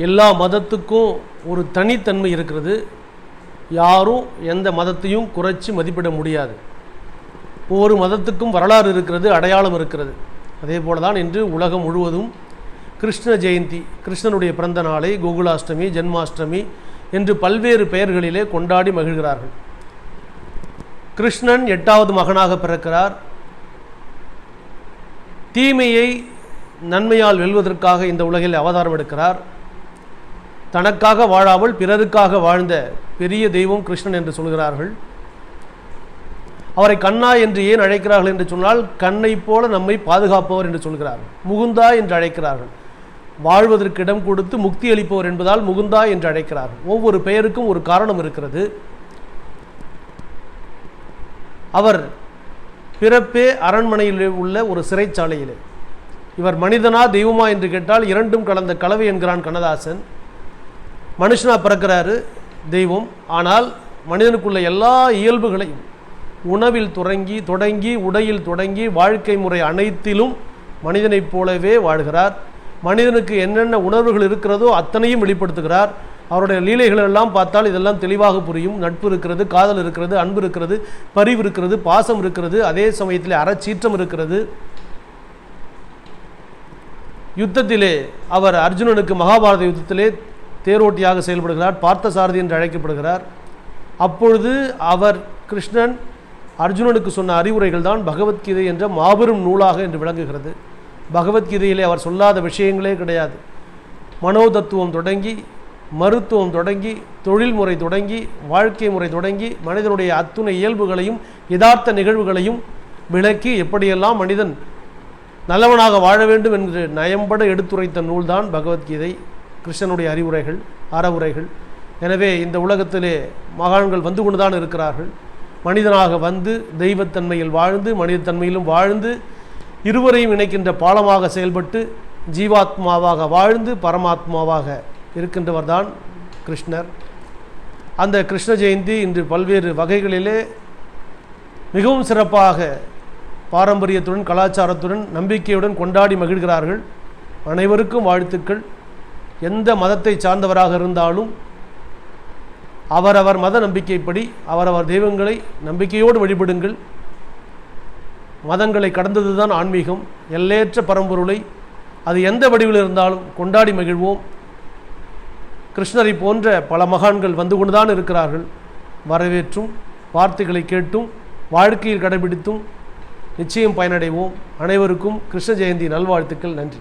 எல்லா மதத்துக்கும் ஒரு தனித்தன்மை இருக்கிறது. யாரும் எந்த மதத்தையும் குறைச்சி மதிப்பிட முடியாது. ஒவ்வொரு மதத்துக்கும் வரலாறு இருக்கிறது, அடையாளம் இருக்கிறது. அதே போல தான் இன்று உலகம் முழுவதும் கிருஷ்ண ஜெயந்தி, கிருஷ்ணனுடைய பிறந்த நாளை கோகுலாஷ்டமி, ஜென்மாஷ்டமி என்று பல்வேறு பெயர்களிலே கொண்டாடி மகிழ்கிறார்கள். கிருஷ்ணன் 8வது மகனாக பிறக்கிறார். தீமையை நன்மையால் வெல்வதற்காக இந்த உலகில் அவதாரம் எடுக்கிறார். தனக்காக வாழாமல் பிறருக்காக வாழ்ந்த பெரிய தெய்வம் கிருஷ்ணன் என்று சொல்கிறார்கள். அவரை கண்ணா என்று ஏன் அழைக்கிறார்கள் என்று சொன்னால், கண்ணை போல நம்மை பாதுகாப்பவர் என்று சொல்கிறார்கள். முகுந்தா என்று அழைக்கிறார்கள். வாழ்வதற்கு இடம் கொடுத்து முக்தி அளிப்பவர் என்பதால் முகுந்தா என்று அழைக்கிறார்கள். ஒவ்வொரு பெயருக்கும் ஒரு காரணம் இருக்கிறது. அவர் பிறப்பே அரண்மனையில் உள்ள ஒரு சிறைச்சாலையிலே. இவர் மனிதனா தெய்வமா என்று கேட்டால் இரண்டும் கலந்த கலவை என்கிறான் கண்ணதாசன். மனுஷனா பிறக்கிறாரு தெய்வம். ஆனால் மனிதனுக்குள்ள எல்லா இயல்புகளையும் உணவில் தொடங்கி உடையில் தொடங்கி வாழ்க்கை முறை அனைத்திலும் மனிதனைப் போலவே வாழ்கிறார். மனிதனுக்கு என்னென்ன உணர்வுகள் இருக்கிறதோ அத்தனையும் வெளிப்படுத்துகிறார். அவருடைய லீலைகள் எல்லாம் பார்த்தால் இதெல்லாம் தெளிவாக புரியும். நட்பு இருக்கிறது, காதல் இருக்கிறது, அன்பு இருக்கிறது, பரிவு இருக்கிறது, பாசம் இருக்கிறது, அதே சமயத்தில் அறச்சீற்றம் இருக்கிறது. யுத்தத்திலே அவர் அர்ஜுனனுக்கு மகாபாரத யுத்தத்திலே தேரோட்டியாக செயல்படுகிறார். பார்த்தசாரதி என்று அழைக்கப்படுகிறார். அப்பொழுது அவர் கிருஷ்ணன் அர்ஜுனனுக்கு சொன்ன அறிவுரைகள் தான் பகவத்கீதை என்ற மாபெரும் நூலாக என்று விளங்குகிறது. பகவத்கீதையிலே அவர் சொல்லாத விஷயங்களே கிடையாது. மனோதத்துவம் தொடங்கி, மருத்துவம் தொடங்கி, தொழில்முறை தொடங்கி, வாழ்க்கை முறை தொடங்கி, மனிதனுடைய அத்துணை இயல்புகளையும் யதார்த்த நிகழ்வுகளையும் விளக்கி எப்படியெல்லாம் மனிதன் நல்லவனாக வாழ வேண்டும் என்று நயம்பட எடுத்துரைத்த நூல்தான் பகவத்கீதை. கிருஷ்ணனுடைய அறிவுரைகள், அறவுரைகள். எனவே இந்த உலகத்திலே மகான்கள் வந்து கொண்டு தான் இருக்கிறார்கள். மனிதனாக வந்து தெய்வத்தன்மையில் வாழ்ந்து மனிதத்தன்மையிலும் வாழ்ந்து இருவரையும் இணைக்கின்ற பாலமாக செயல்பட்டு ஜீவாத்மாவாக வாழ்ந்து பரமாத்மாவாக இருக்கின்றவர் தான் கிருஷ்ணர். அந்த கிருஷ்ண ஜெயந்தி இன்று பல்வேறு வகைகளிலே மிகவும் சிறப்பாக பாரம்பரியத்துடன் கலாச்சாரத்துடன் நம்பிக்கையுடன் கொண்டாடி மகிழ்கிறார்கள். அனைவருக்கும் வாழ்த்துக்கள். எந்த மதத்தை சார்ந்தவராக இருந்தாலும் அவரவர் மத நம்பிக்கைப்படி அவரவர் தெய்வங்களை நம்பிக்கையோடு வழிபடுங்கள். மதங்களை கடந்தது தான் ஆன்மீகம். எல்லையற்ற பரம்பொருளை அது எந்த வடிவில் இருந்தாலும் கொண்டாடி மகிழ்வோம். கிருஷ்ணரை போன்ற பல மகான்கள் வந்து கொண்டுதான் இருக்கிறார்கள். வரவேற்றும் வார்த்தைகளை கேட்டும் வாழ்க்கையில் கடைபிடித்தும் நிச்சயம் பயனடைவோம். அனைவருக்கும் கிருஷ்ண ஜெயந்தி நல்வாழ்த்துக்கள். நன்றி.